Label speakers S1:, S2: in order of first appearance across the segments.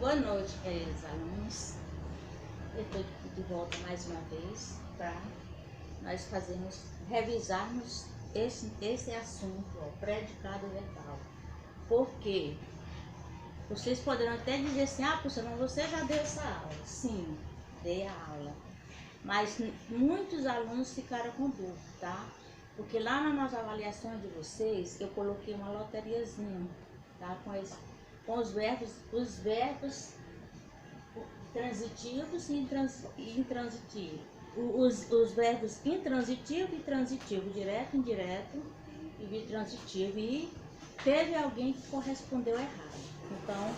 S1: Boa noite, queridos alunos. Eu estou de volta mais uma vez para nós revisarmos esse assunto, predicado verbal. Porque vocês poderão até dizer assim, professora, mas você já deu essa aula. Sim, dei a aula. Mas muitos alunos ficaram com dúvida, tá? Porque lá nas avaliações de vocês, eu coloquei uma loteriazinha, tá? Com os verbos transitivos e intransitivos. Os verbos intransitivo e transitivo, direto, indireto e bitransitivo. E teve alguém que correspondeu errado. Então,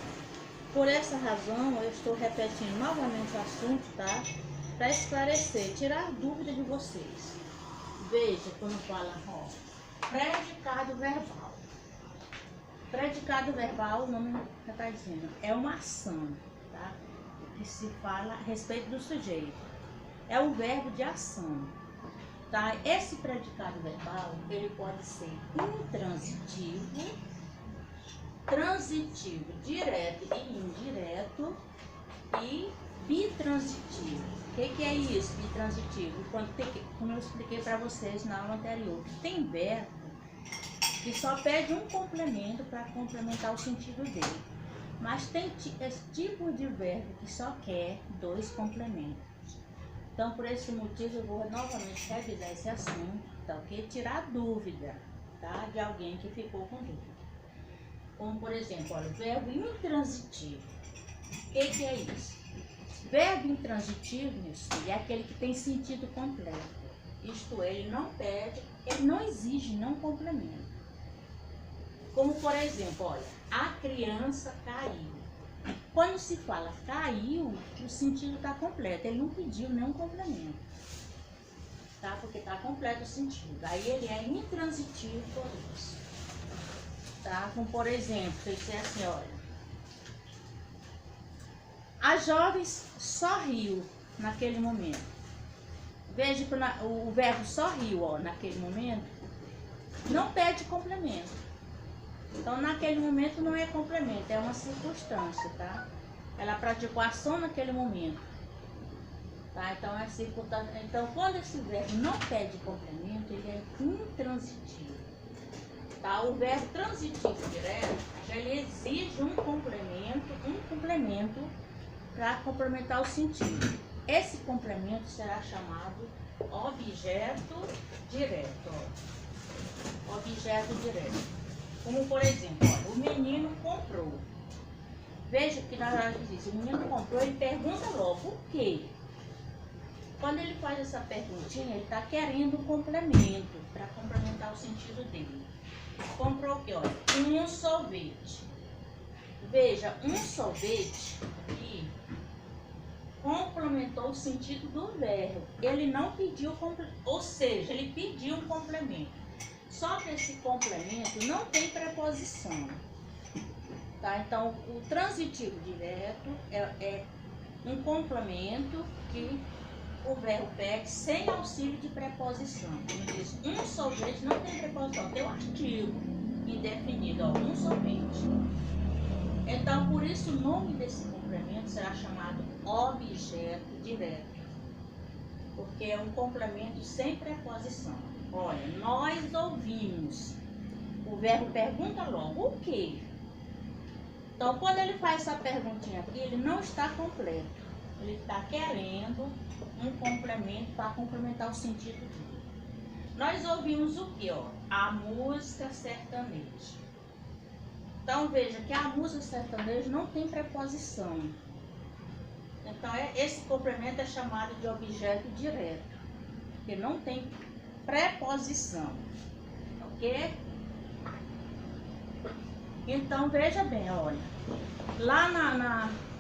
S1: por essa razão, eu estou repetindo novamente o assunto, tá? Para esclarecer, tirar dúvida de vocês. Veja quando fala, predicado verbal. Predicado verbal, o nome está dizendo, é uma ação, tá? Que se fala a respeito do sujeito. É um verbo de ação, tá? Esse predicado verbal, ele pode ser intransitivo, transitivo, direto e indireto e bitransitivo. O que é isso, bitransitivo? Como eu expliquei para vocês na aula anterior, tem verbo que só pede um complemento para complementar o sentido dele. Mas tem esse tipo de verbo que só quer dois complementos. Então, por esse motivo, eu vou novamente revisar esse assunto, tá ok? Tirar dúvida, tá? De alguém que ficou com dúvida. Como, por exemplo, olha, o verbo intransitivo. O que é isso? Verbo intransitivo, é aquele que tem sentido completo. Isto é, ele não pede, ele não exige, não complementa. Como, por exemplo, olha, a criança caiu. Quando se fala caiu, o sentido está completo. Ele não pediu nenhum complemento, tá? Porque está completo o sentido. Aí ele é intransitivo por isso, tá? Como, por exemplo, se eu disser assim, olha, a jovem sorriu naquele momento. Veja que o verbo sorriu, ó, naquele momento, não pede complemento. Então, naquele momento não é complemento, é uma circunstância, tá? Ela praticou a ação naquele momento, tá? Então, é circunstância. Então, quando esse verbo não pede complemento, ele é intransitivo, tá? O verbo transitivo direto, ele exige um complemento para complementar o sentido. Esse complemento será chamado objeto direto, ó. Objeto direto. Como, por exemplo, olha, o menino comprou. Veja que na hora que diz, o menino comprou, ele pergunta logo o quê? Quando ele faz essa perguntinha, ele está querendo um complemento, para complementar o sentido dele. Comprou o quê? Olha, um sorvete. Veja, um sorvete aqui complementou o sentido do verbo. Ele não pediu complemento, ou seja, ele pediu um complemento. Só que esse complemento não tem preposição, tá? Então, o transitivo direto é um complemento que o verbo pede sem auxílio de preposição. Como diz, um sorvete não tem preposição, tem um artigo indefinido, ó, um sorvete. Então, por isso, o nome desse complemento será chamado objeto direto, porque é um complemento sem preposição. Olha, nós ouvimos. O verbo pergunta logo o quê? Então, quando ele faz essa perguntinha aqui, ele não está completo. Ele está querendo um complemento para complementar o sentido dele. Nós ouvimos o quê? Ó? A música sertaneja. Então, veja que a música sertaneja não tem preposição. Então, esse complemento é chamado de objeto direto, porque não tem preposição, ok? Então, veja bem, olha, lá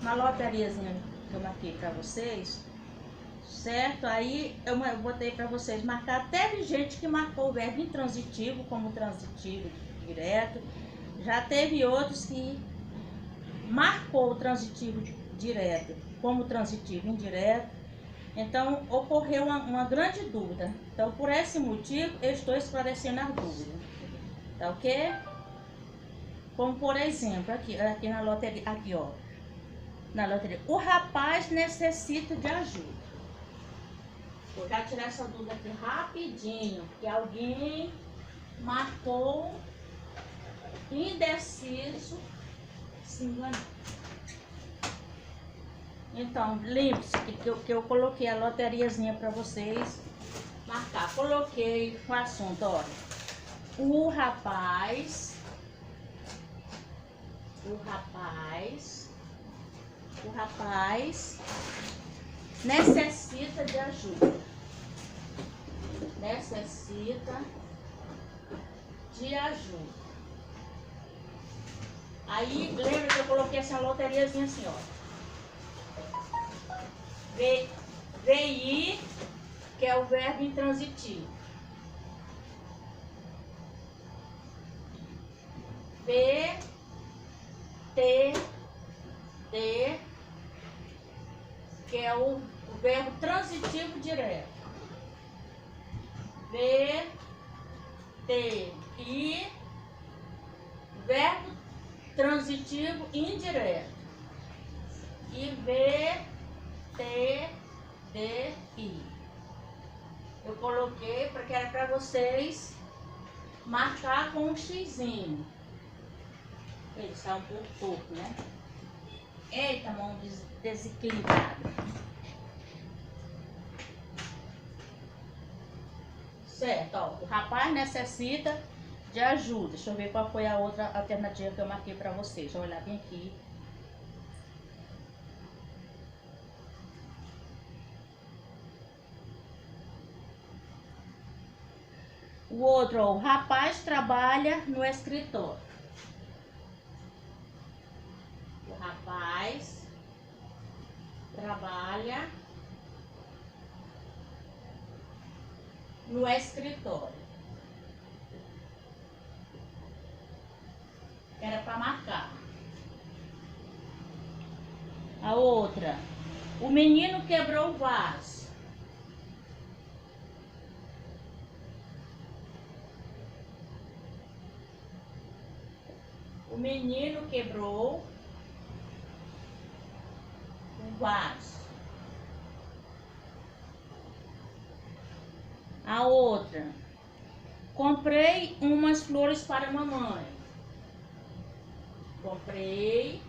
S1: na loteriazinha que eu marquei para vocês, certo? Aí eu botei para vocês marcar. Teve gente que marcou o verbo intransitivo como transitivo direto, já teve outros que marcou o transitivo direto como transitivo indireto. Então, ocorreu uma grande dúvida. Então, por esse motivo, eu estou esclarecendo as dúvidas. Tá ok? Como, por exemplo, aqui na loteria, aqui, ó. na loteria. O rapaz necessita de ajuda. Vou já tirar essa dúvida aqui rapidinho, porque alguém marcou indeciso, se enganou. Então, lembre-se que eu coloquei a loteriazinha para vocês marcar. Coloquei o assunto, olha. O rapaz necessita de ajuda. Necessita de ajuda. Aí, lembra que eu coloquei essa loteriazinha assim, ó. VI, que é o verbo intransitivo. D, que é o verbo transitivo direto. I, verbo transitivo indireto. E I. Eu coloquei porque era para vocês marcar com um xizinho. Ele está um pouco torto, né? Eita, mão desequilibrada. Certo, ó. O rapaz necessita de ajuda. Deixa eu ver qual foi a outra alternativa que eu marquei para vocês. Deixa eu olhar bem aqui. O outro, ó, o rapaz trabalha no escritório. O rapaz trabalha no escritório. Era para marcar. A outra, o menino quebrou o vaso. O menino quebrou o vaso. A outra, comprei umas flores para a mamãe. Comprei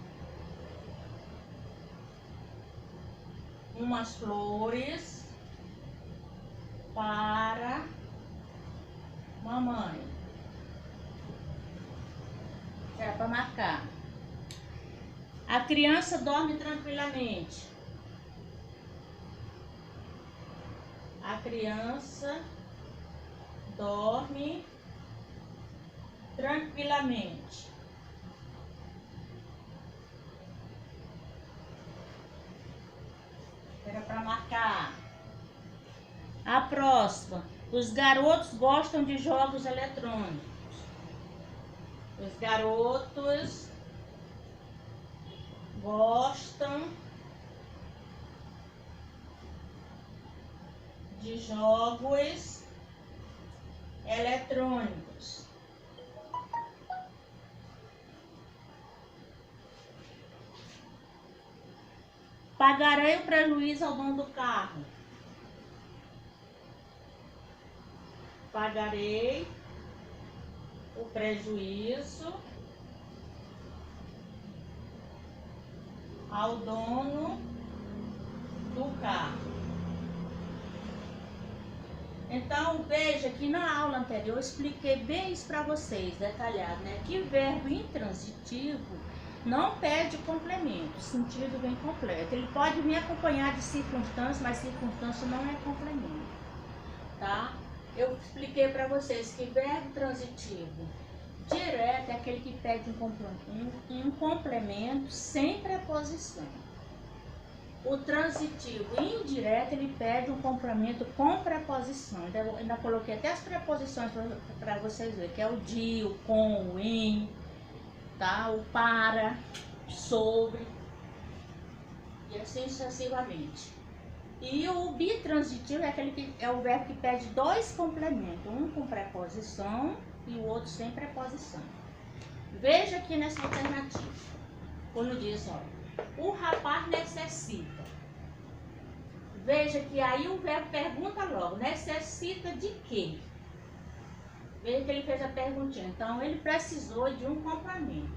S1: umas flores para mamãe. Era para marcar. A criança dorme tranquilamente. A criança dorme tranquilamente. Era para marcar. A próxima. Os garotos gostam de jogos eletrônicos. Os garotos gostam de jogos eletrônicos. Pagarei o prejuízo ao dono do carro. Pagarei o prejuízo ao dono do carro. Então, veja que na aula anterior eu expliquei bem isso para vocês, detalhado, né? Que verbo intransitivo não perde complemento, o sentido vem completo. Ele pode vir acompanhado de circunstância, mas circunstância não é complemento, tá? Eu expliquei para vocês que verbo transitivo direto é aquele que pede um complemento sem preposição. O transitivo indireto, ele pede um complemento com preposição. Eu ainda coloquei até as preposições para vocês verem, que é o de, o com, o em, tá? O para, sobre, e assim sucessivamente. E o bitransitivo é aquele que é o verbo que pede dois complementos, um com preposição e o outro sem preposição. Veja aqui nessa alternativa, quando diz, olha, O rapaz necessita. Veja que aí o verbo pergunta logo, necessita de quê? Veja que ele fez a perguntinha. Então, ele precisou de um complemento.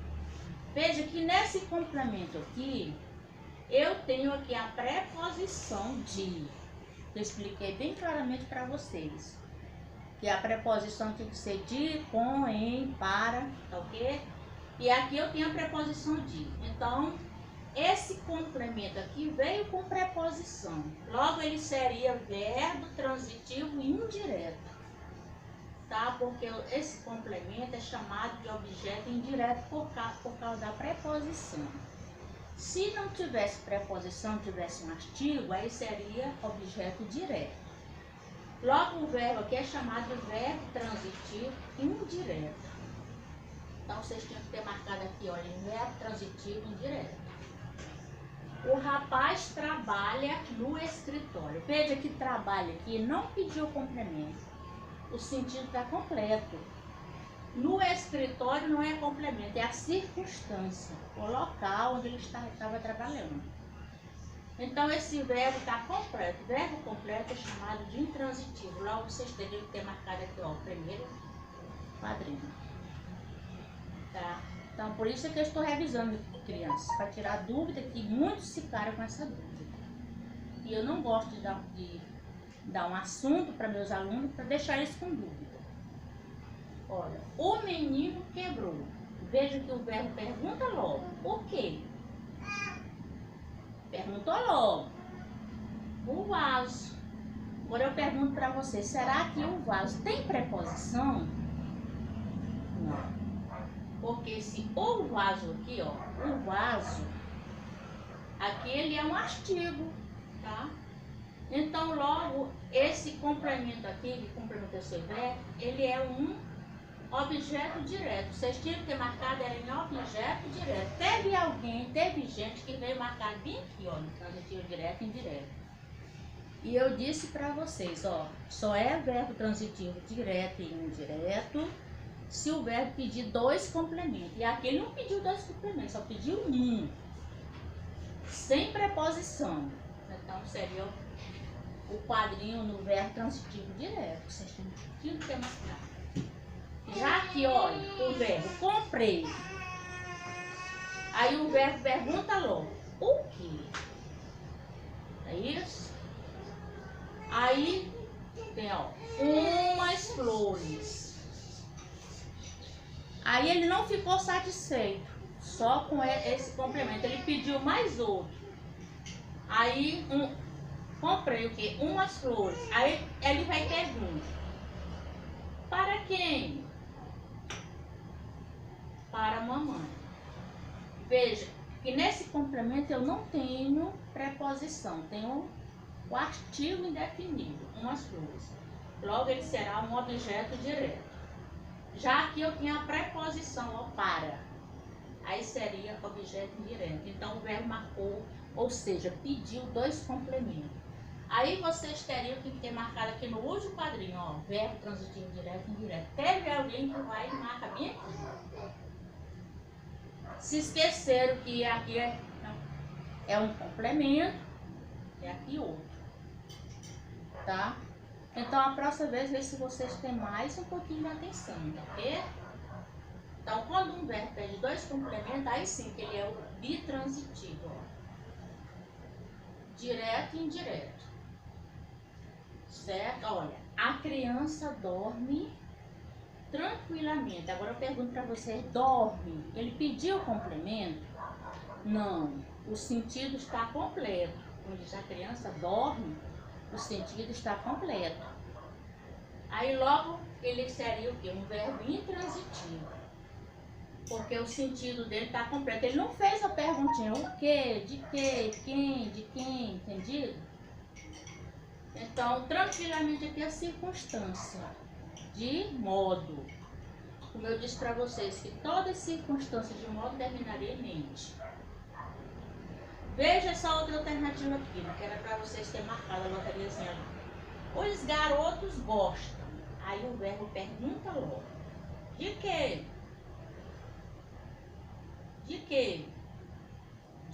S1: Veja que nesse complemento aqui, eu tenho aqui a preposição de. Eu expliquei bem claramente para vocês. Que a preposição tem que ser de, com, em, para, tá ok? E aqui eu tenho a preposição de. Então, esse complemento aqui veio com preposição. Logo, ele seria verbo transitivo indireto. Tá? Porque esse complemento é chamado de objeto indireto por causa da preposição. Se não tivesse preposição, tivesse um artigo, aí seria objeto direto. Logo, o verbo aqui é chamado de verbo transitivo indireto. Então, vocês tinham que ter marcado aqui, olha, verbo transitivo indireto. O rapaz trabalha no escritório. Veja que trabalha aqui, não pediu complemento. O sentido está completo. No escritório não é complemento, é a circunstância, o local onde ele estava trabalhando. Então, esse verbo está completo. O verbo completo é chamado de intransitivo. Logo, vocês teriam que ter marcado aqui, ó, o primeiro quadrinho. Tá? Então, por isso é que eu estou revisando, crianças, para tirar dúvida, que muitos ficaram com essa dúvida. E eu não gosto de dar um assunto para meus alunos para deixar eles com dúvida. Olha, o menino quebrou. Veja que o verbo pergunta logo. O quê? Perguntou logo. O vaso. Agora eu pergunto para você, será que o vaso tem preposição? Não. Porque esse o vaso aqui, ó, o vaso, aqui ele é um artigo, tá? Então, logo, esse complemento aqui, que complementa esse verbo, ele é um objeto direto. Vocês tinham que ter marcado ela em objeto direto. Teve gente que veio marcar bem aqui, ó, no transitivo direto e indireto. E eu disse para vocês, ó, só é verbo transitivo direto e indireto se o verbo pedir dois complementos. E aqui ele não pediu dois complementos, só pediu um. Sem preposição. Então, seria o quadrinho no verbo transitivo direto. Vocês tinham que ter marcado. Já aqui, olha, o verbo comprei. Aí o verbo pergunta logo, o quê? É isso? Aí tem, ó, umas flores. Aí ele não ficou satisfeito só com esse complemento. Ele pediu mais outro. Aí, comprei o quê? Umas flores. Aí ele vai perguntar. Para quem? Para a mamãe. Veja que nesse complemento eu não tenho preposição. Tenho o artigo indefinido. Umas flores. Logo ele será um objeto direto. Já aqui eu tinha a preposição, ó, para. Aí seria objeto indireto. Então o verbo marcou, ou seja, pediu dois complementos. Aí vocês teriam que ter marcado aqui no último quadrinho, ó, verbo transitivo direto e indireto. Teve alguém que vai e marca bem aqui. Se esqueceram que aqui é um complemento, e aqui outro. Tá? Então, a próxima vez, vê se vocês têm mais um pouquinho de atenção, tá ok? Então, quando um verbo pede dois complementos, aí sim que ele é o bitransitivo, ó. Direto e indireto. Certo? Olha, a criança dorme tranquilamente. Agora eu pergunto para vocês, dorme? Ele pediu o complemento? Não. O sentido está completo. Quando diz a criança dorme, o sentido está completo. Aí logo ele seria o quê? Um verbo intransitivo. Porque o sentido dele está completo. Ele não fez a perguntinha, o quê, de quê, de quem, entendido? Então, tranquilamente aqui a circunstância, de modo. Como eu disse para vocês, que toda circunstância de modo terminaria em mente. Veja essa outra alternativa aqui, que era para vocês terem marcado a lotériazinha ali. Os garotos gostam. Aí o verbo pergunta logo. De quê? De quê?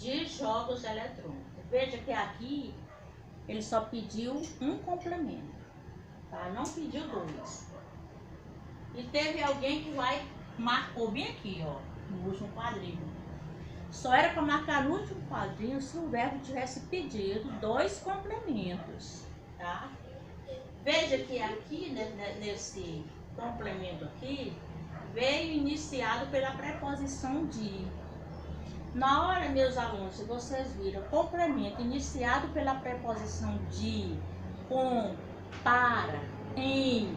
S1: de jogos eletrônicos. Veja que aqui ele só pediu um complemento, tá? Não pediu dois. E teve alguém que marcou bem aqui, ó, no último quadrinho. Só era para marcar no último quadrinho se o verbo tivesse pedido dois complementos, tá? Veja que aqui, né, nesse complemento aqui, veio iniciado pela preposição de. Na hora, meus alunos, se vocês viram complemento iniciado pela preposição de, com, para, em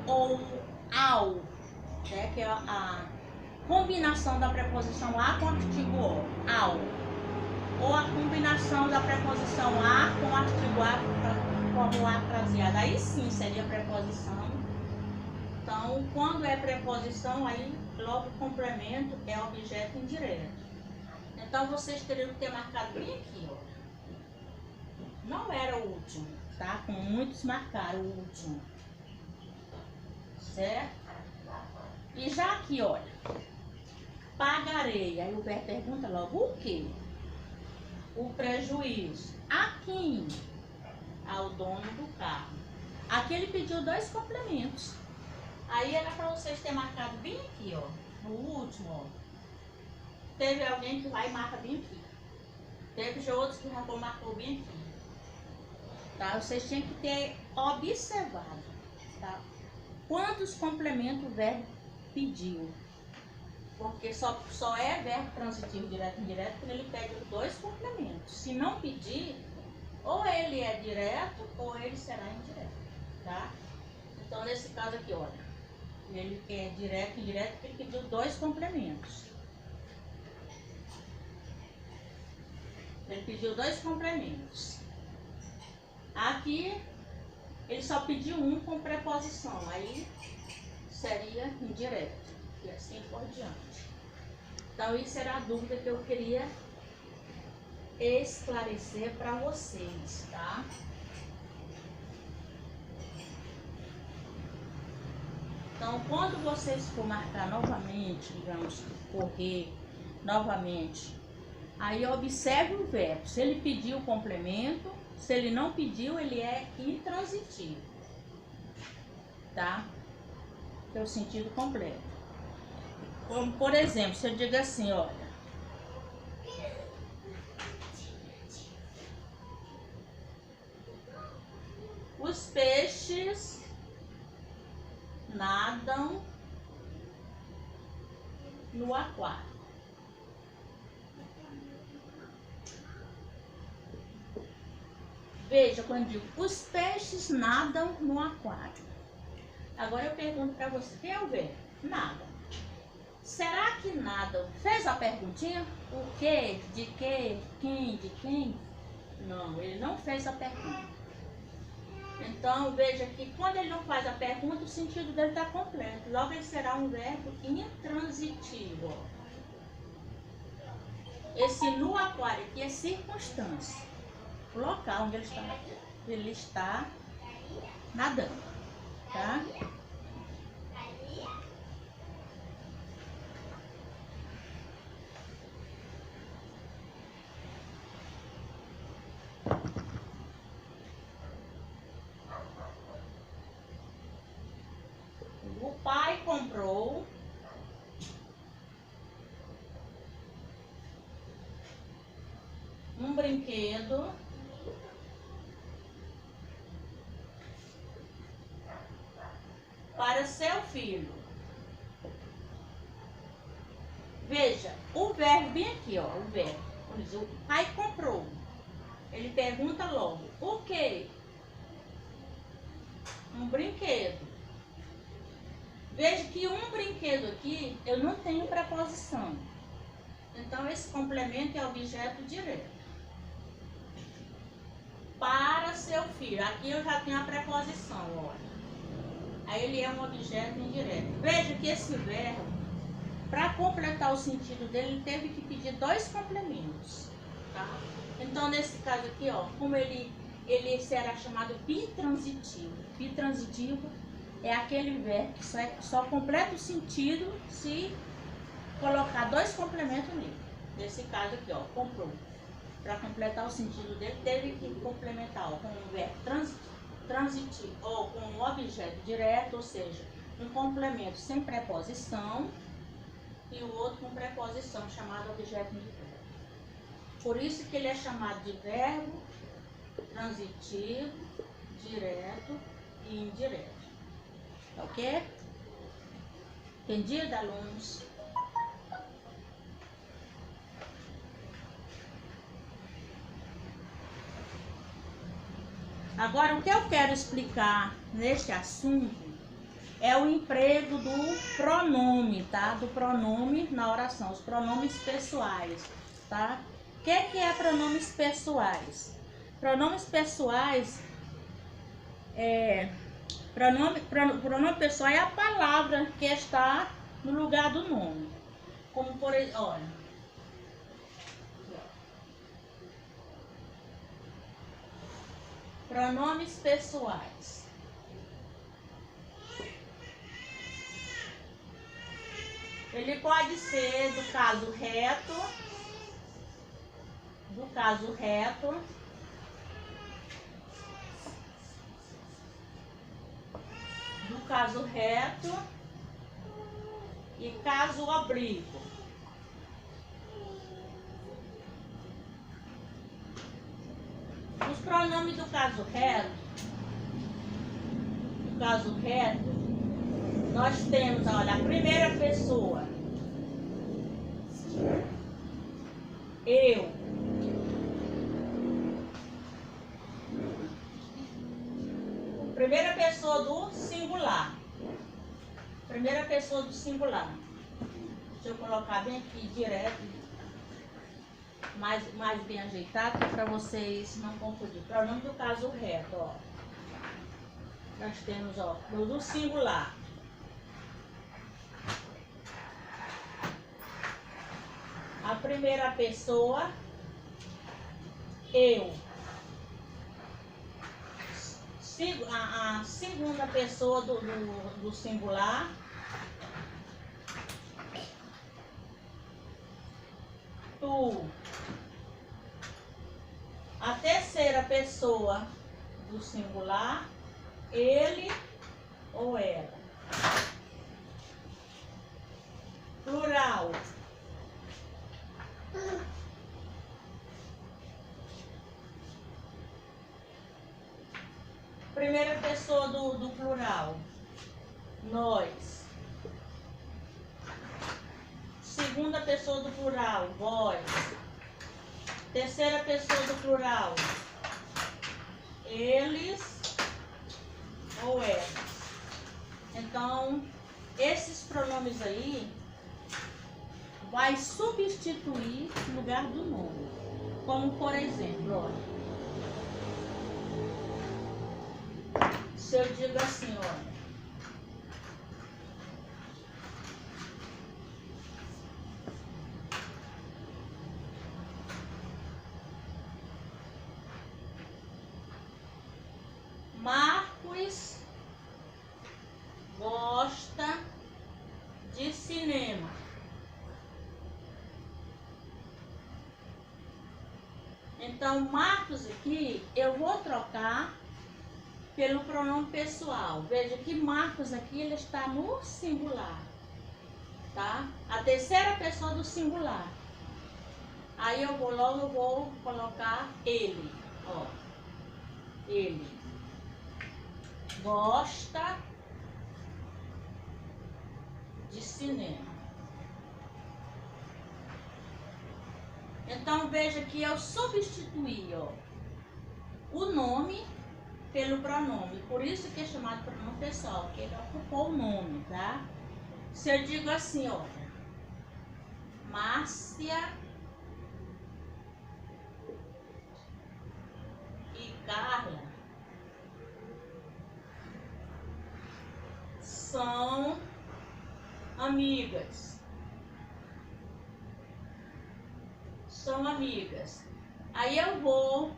S1: ou ao, né, que é a combinação da preposição a com o artigo o, ao, ou a combinação da preposição a com o artigo a como a fraseada, aí sim seria preposição. Então, quando é preposição, aí logo o complemento é objeto indireto. Então, vocês teriam que ter marcado bem aqui, ó. Não era o último, tá? Como muitos marcaram o último. Certo? E já aqui, olha, pagarei. Aí o verbo pergunta logo o quê? O prejuízo. A quem? Ao dono do carro. Aqui ele pediu dois complementos. Aí era para vocês terem marcado bem aqui, ó. No último, ó. Teve alguém que vai e marca bem aqui. Teve outros que marcou bem aqui. Tá? Vocês tinham que ter observado, tá? Quantos complementos o verbo pediu. Porque só é verbo transitivo direto e indireto quando ele pede dois complementos. Se não pedir, ou ele é direto ou ele será indireto, tá? Então, nesse caso aqui, olha, ele é direto e indireto porque ele pediu dois complementos. Ele pediu dois complementos. Aqui, ele só pediu um com preposição, aí seria indireto, e assim por diante. Então, isso era a dúvida que eu queria esclarecer para vocês, tá? Então, quando vocês for marcar novamente, digamos, correr novamente, aí observe o verbo. Se ele pediu o complemento, se ele não pediu, ele é intransitivo, tá? Que é o sentido completo. Como, por exemplo, se eu digo assim, olha, os peixes nadam no aquário. Veja, quando eu digo, os peixes nadam no aquário. Agora eu pergunto para você, quem é o verbo? Nada. Será que nadam? Fez a perguntinha? O quê? De quê? Quem? De quem? Não, ele não fez a pergunta. Então, veja que quando ele não faz a pergunta, o sentido dele está completo. Logo, ele será um verbo intransitivo. Esse no aquário aqui é circunstância. O local onde ele está nadando, tá? O pai comprou um brinquedo para seu filho. Veja, o verbo bem aqui, ó, o verbo. O pai comprou. Ele pergunta logo, o quê? Um brinquedo. Veja que um brinquedo aqui, eu não tenho preposição. Então, esse complemento é objeto direto. Para seu filho. Aqui eu já tenho a preposição, olha. Aí ele é um objeto indireto. Veja que esse verbo, para completar o sentido dele, ele teve que pedir dois complementos, tá? Então, nesse caso aqui, ó, como ele será chamado bitransitivo. Bitransitivo é aquele verbo que só completa o sentido se colocar dois complementos nele. Nesse caso aqui, ó, comprou. Para completar o sentido dele, teve que complementar, ó, com um verbo transitivo ou com um objeto direto, ou seja, um complemento sem preposição e o outro com preposição, chamado objeto indireto. Por isso que ele é chamado de verbo transitivo, direto e indireto. Ok? Entendido, alunos? Agora, o que eu quero explicar neste assunto é o emprego do pronome, tá? Do pronome na oração, os pronomes pessoais, tá? O que é pronomes pessoais? Pronomes pessoais pronome pessoal é a palavra que está no lugar do nome. Como por exemplo, olha. Pronomes pessoais. Ele pode ser do caso reto, do caso reto, e caso oblíquo. Os pronomes do caso reto, nós temos, olha, a primeira pessoa, eu. Primeira pessoa do singular. Primeira pessoa do singular. Deixa eu colocar bem aqui direto, mais bem ajeitado, para vocês não confundirem. Pronome do caso reto, ó. Nós temos, ó, do singular. A primeira pessoa, eu. A segunda pessoa do singular, tu. A terceira pessoa do singular, ele ou ela. Plural. Primeira pessoa do plural, nós. Segunda pessoa do plural, vós. Terceira pessoa do plural, eles ou elas. Então, esses pronomes aí vai substituir o lugar do nome. Como, por exemplo, olha. Se eu digo assim, olha. Marcos gosta de cinema. Então, Marcos aqui, eu vou trocar pelo pronome pessoal. Veja que Marcos aqui, ele está no singular, tá? A terceira pessoa do singular. Aí eu vou colocar ele, ó. Ele gosta de cinema. Então, veja que eu substituí, ó, o nome pelo pronome. Por isso que é chamado pronome pessoal, porque ele ocupou o nome, tá? Se eu digo assim, ó, Márcia e Carla são amigas. São amigas. Aí eu vou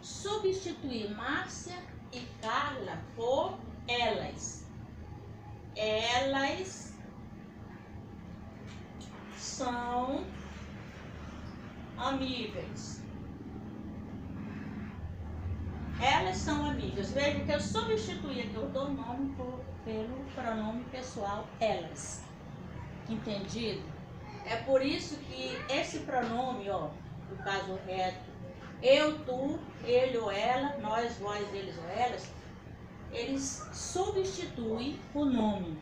S1: substituir Márcia e Carla por elas. Elas são amigas. Elas são amigas. Veja que eu substituí aqui o nome pelo pronome pessoal elas. Entendido? É por isso que esse pronome, ó, no caso reto, eu, tu, ele ou ela, nós, vós, eles ou elas, eles substituem o nome.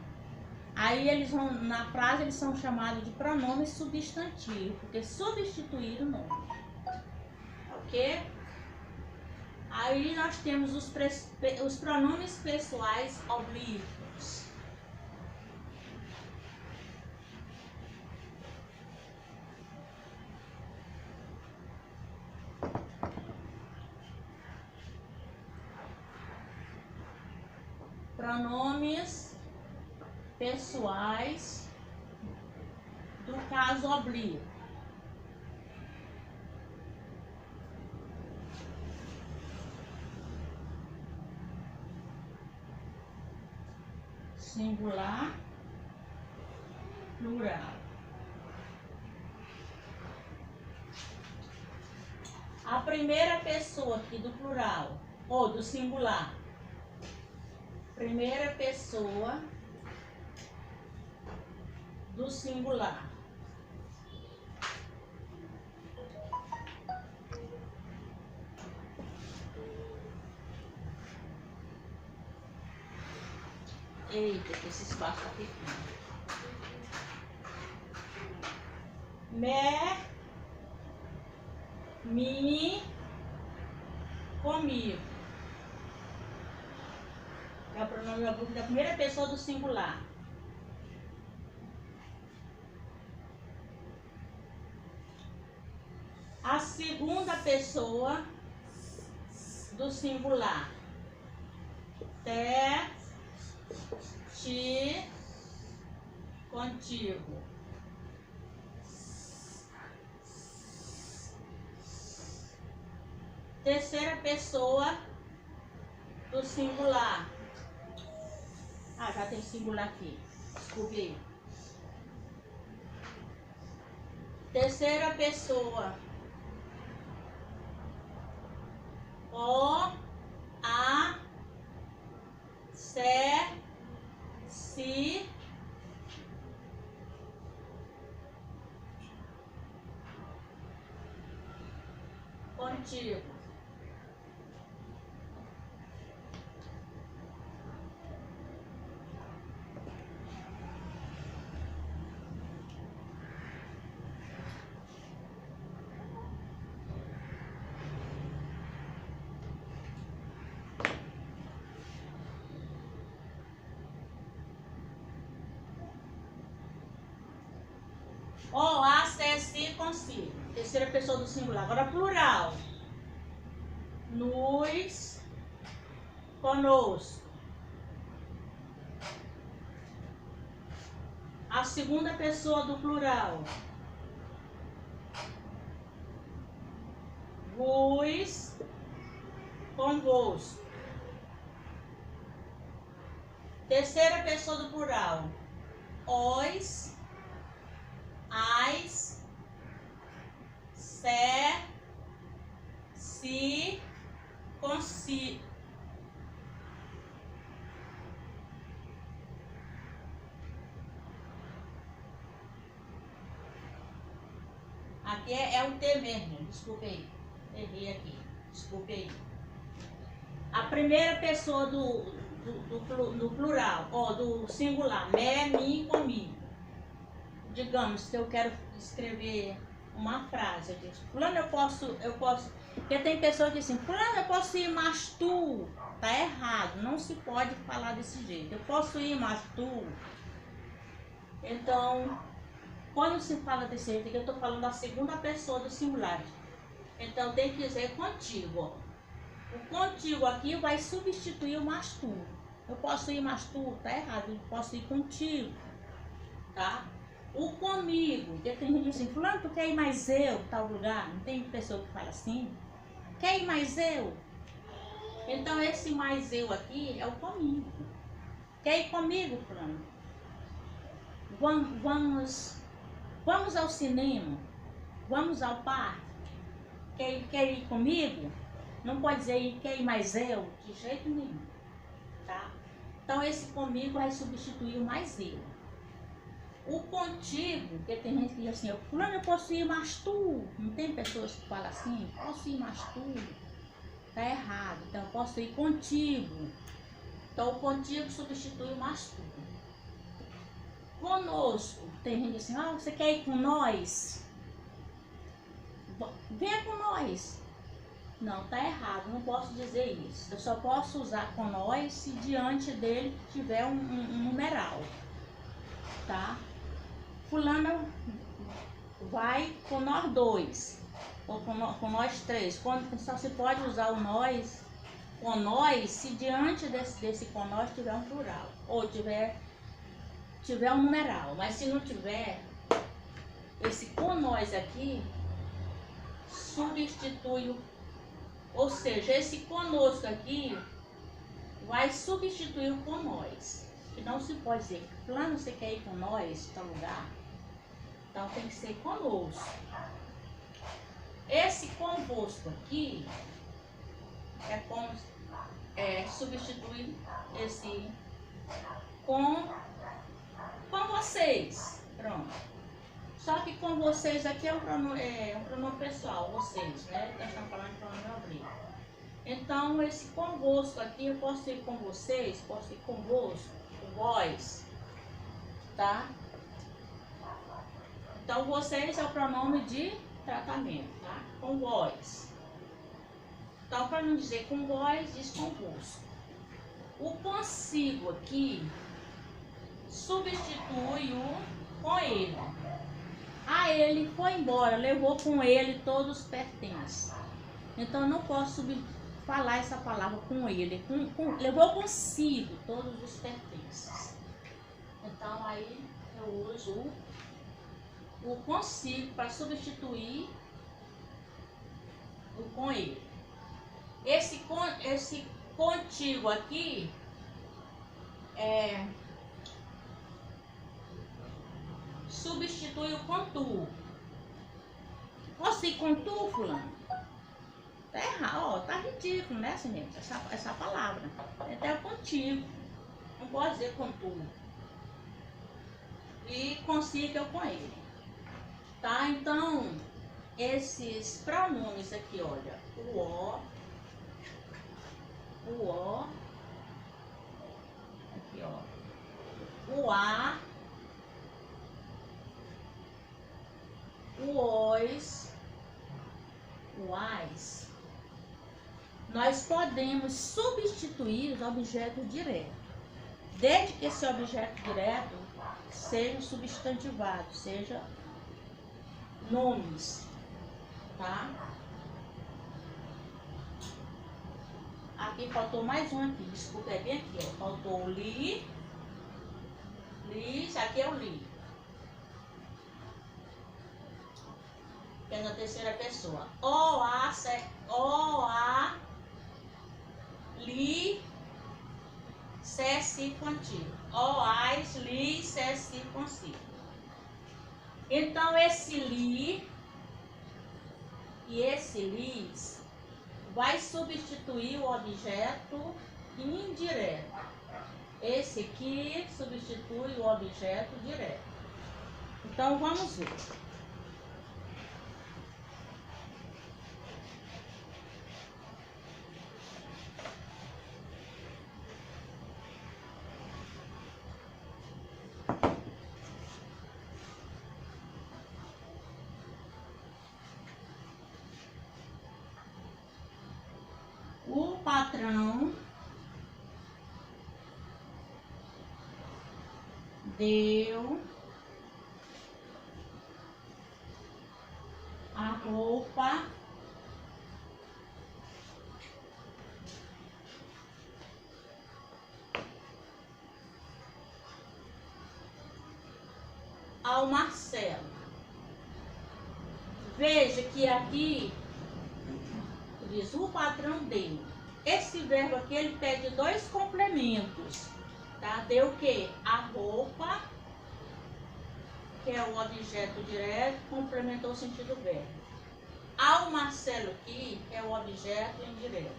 S1: Aí eles vão, na frase, eles são chamados de pronomes substantivos, porque substituíram o nome. Ok? Aí nós temos os pronomes pessoais oblíquos. Pronomes pessoais do caso oblíquo. Singular, plural. A primeira pessoa aqui do plural, ou do singular. Primeira pessoa do singular. Eita, que esse espaço tá pequeno. Me, comigo. É o pronome oblíquo da primeira pessoa do singular. A segunda pessoa do singular. Ti, contigo. Terceira pessoa do singular. Ah, já tem singular aqui. Desculpe aí. Terceira pessoa. O, a, se, si, contigo. O, a, se, si, consigo. Terceira pessoa do singular. Agora plural. Nos, conosco. A segunda pessoa do plural. Vos, convosco. Terceira pessoa do plural. Os, as, se, si, consigo. Aqui é o T mesmo, desculpe aí. Errei aqui, desculpe aí. A primeira pessoa do plural, ó, do singular, me, mim, comigo. Digamos que eu quero escrever uma frase, eu digo, fulano, eu posso, porque tem pessoas que dizem, fulano, eu posso ir, mas tu, tá errado, não se pode falar desse jeito, eu posso ir, mas tu. Então, quando se fala desse jeito, eu tô falando da segunda pessoa do singular, então tem que dizer contigo, ó. O contigo aqui vai substituir o mas tu. Eu posso ir, mas tu, tá errado, eu posso ir contigo, tá? O comigo, tem gente que diz assim, fulano, tu quer ir mais eu, tal lugar? Não tem pessoa que fala assim? Quer ir mais eu? Então esse mais eu aqui é o comigo. Quer ir comigo, fulano? Vamos ao cinema? Vamos ao parque? quer ir comigo? Não pode dizer quer ir mais eu, de jeito nenhum, tá? Então esse comigo vai substituir o mais eu. O contigo, porque tem gente que diz assim, fulano, eu posso ir mais tu. Não tem pessoas que falam assim, posso ir mais tu. Tá errado, então eu posso ir contigo. Então o contigo substitui o mais tu. Conosco, tem gente assim, você quer ir com nós? Venha com nós. Não, tá errado, não posso dizer isso. Eu só posso usar com nós se diante dele tiver um numeral, tá? Fulano vai com nós dois, ou com nós três. Só se pode usar o nós, com nós, se diante desse com nós tiver um plural, ou tiver um numeral. Mas se não tiver, esse com nós aqui substitui, ou seja, esse conosco aqui vai substituir o com nós. Que não se pode dizer, fulano, você quer ir com nós para lugar? Então tem que ser conosco. Esse convosco aqui é como substituir esse com vocês. Pronto. Só que com vocês aqui é um pronome pessoal, vocês, né? Nós estamos falando de pronome oblíquo. Então esse convosco aqui, eu posso ir com vocês, posso ir convosco, com vós, tá? Então vocês é o pronome de tratamento, tá? Com vós. Então para não dizer com vós, diz convosco. O consigo aqui substitui o com ele. Ele foi embora, levou com ele todos os pertences. Então eu não posso falar essa palavra com ele. Levou consigo todos os pertences. Então aí eu uso o consigo para substituir o com ele. Esse contigo aqui substitui o com tu. Posso ir com tu, fulano? Tá errado, tá ridículo, né, gente? Essa palavra. Até o contigo. Não pode dizer com tu. E consigo eu com ele. Tá? Então, esses pronomes aqui, olha. O aqui, ó. O a, o os, o as. Nós podemos substituir os objetos diretos, desde que esse objeto direto seja substantivado, seja nomes, tá? Aqui faltou mais um aqui, desculpa, é bem aqui, ó. Faltou o li, aqui é o li. Que é na terceira pessoa. Li, se, si, contigo. As, li, se, si, consigo. Então, esse li e esse lis vai substituir o objeto indireto. Esse aqui substitui o objeto direto. Então, vamos ver. O patrão deu a roupa ao Marcelo. Veja que aqui diz o patrão deu. Esse verbo aqui ele pede dois complementos, tá? Deu o quê? A roupa, que é o objeto direto, complementou o sentido do verbo. Ao Marcelo aqui é o objeto indireto.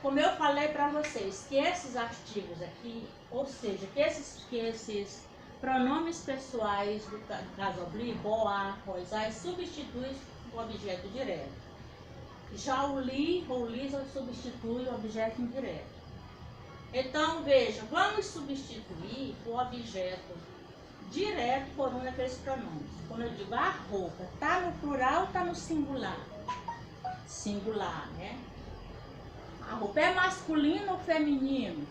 S1: Como eu falei para vocês, que esses artigos aqui, ou seja, que esses pronomes pessoais do caso oblíquo, boa, coisar, substitui o objeto direto. Já o li ou lisa substitui o objeto indireto. Então, veja, vamos substituir o objeto direto por um daqueles pronomes. Quando eu digo a roupa, tá no plural ou tá no singular? Singular, né? A roupa é masculino ou feminino?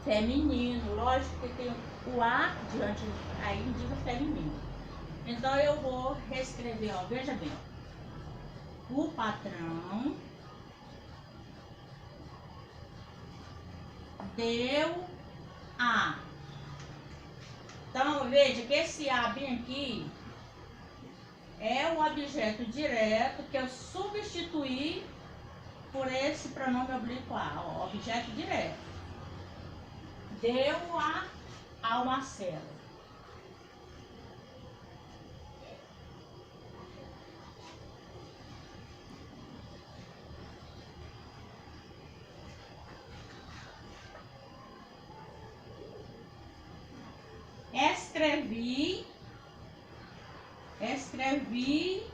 S1: Feminino, lógico que tem o A diante, aí indica feminino. Então eu vou reescrever, ó, veja bem. O patrão deu a. Então veja que esse A bem aqui é o objeto direto que eu substituí por esse pronome oblíquo a, ó, objeto direto. Deu a ao Marcelo. Escrevi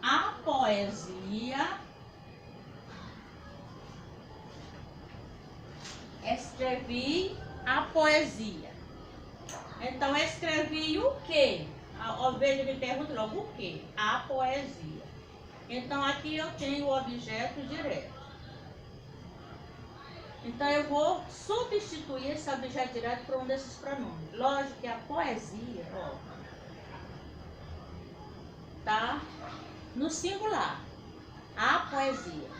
S1: a poesia. Escrevi a poesia. Então, escrevi o quê? Veja, me pergunta logo o quê? A poesia. Então, aqui eu tenho o objeto direto. Então, eu vou substituir esse objeto direto por um desses pronomes. Lógico que a poesia, ó, tá no singular. A poesia.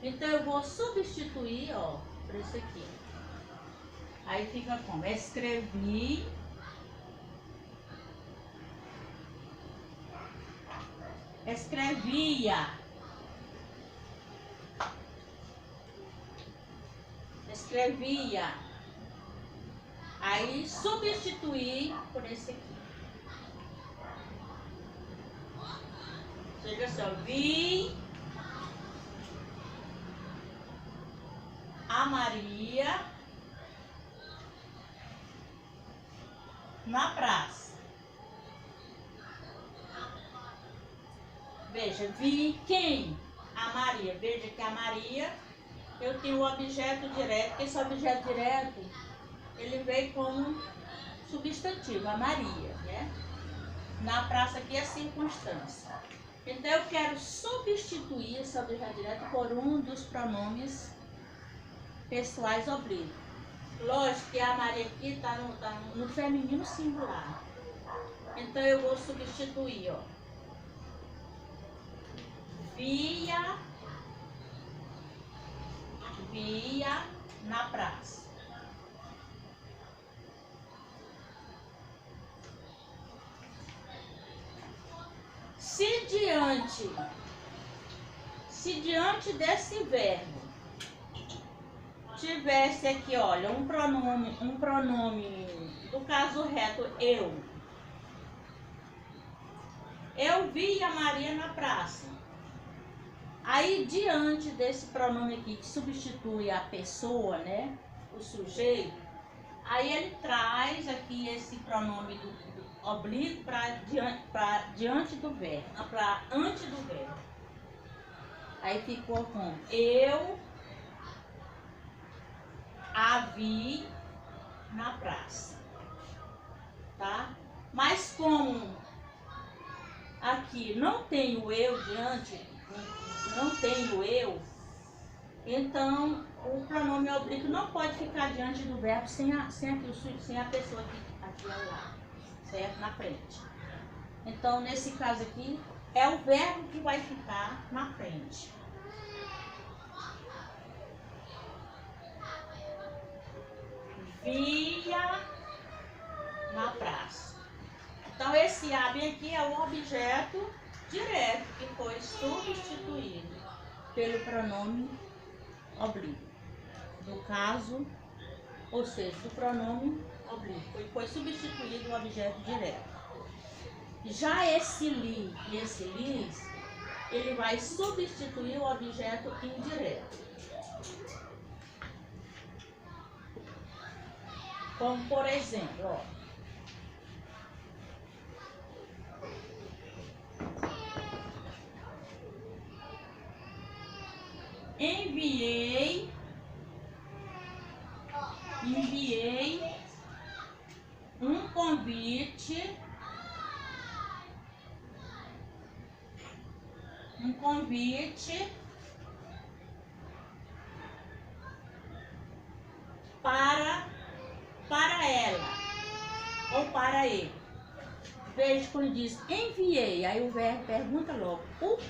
S1: Então, eu vou substituir, ó, por esse aqui. Aí fica como? Escrevi escrevia. Escrevia. Aí substituir por esse aqui. Seja só, vi a Maria na praça. Veja, vi quem? A Maria. Veja que a Maria, eu tenho o objeto direto, porque esse objeto direto, ele veio como substantivo, a Maria, né? Na praça aqui é circunstância. Então eu quero substituir esse objeto direto por um dos pronomes pessoais oblíquos. Lógico que a Maria aqui está no feminino singular. Então eu vou substituir, ó. Via na praça. Se diante desse verbo tivesse aqui, olha, um pronome do caso reto, eu vi a Maria na praça. Aí, diante desse pronome aqui, que substitui a pessoa, né, o sujeito, aí ele traz aqui esse pronome do oblíquo para diante do verbo, para antes do verbo. Aí ficou com eu a vi na praça, tá? Mas como aqui não tem o eu diante, não tem o eu, então o pronome oblíquo não pode ficar diante do verbo sem a pessoa aqui ao lado, certo? Na frente. Então, nesse caso aqui, é o verbo que vai ficar na frente. Via na praça. Então, esse a bem aqui é o objeto direto que foi substituído pelo pronome oblíquo. No caso, ou seja, do pronome oblíquo. Foi substituído o objeto direto. Já esse li e esse lis, ele vai substituir o objeto indireto. Como por exemplo, ó. Enviei um convite para ela ou para ele. Veja quando diz enviei, aí o verbo pergunta logo, por quê?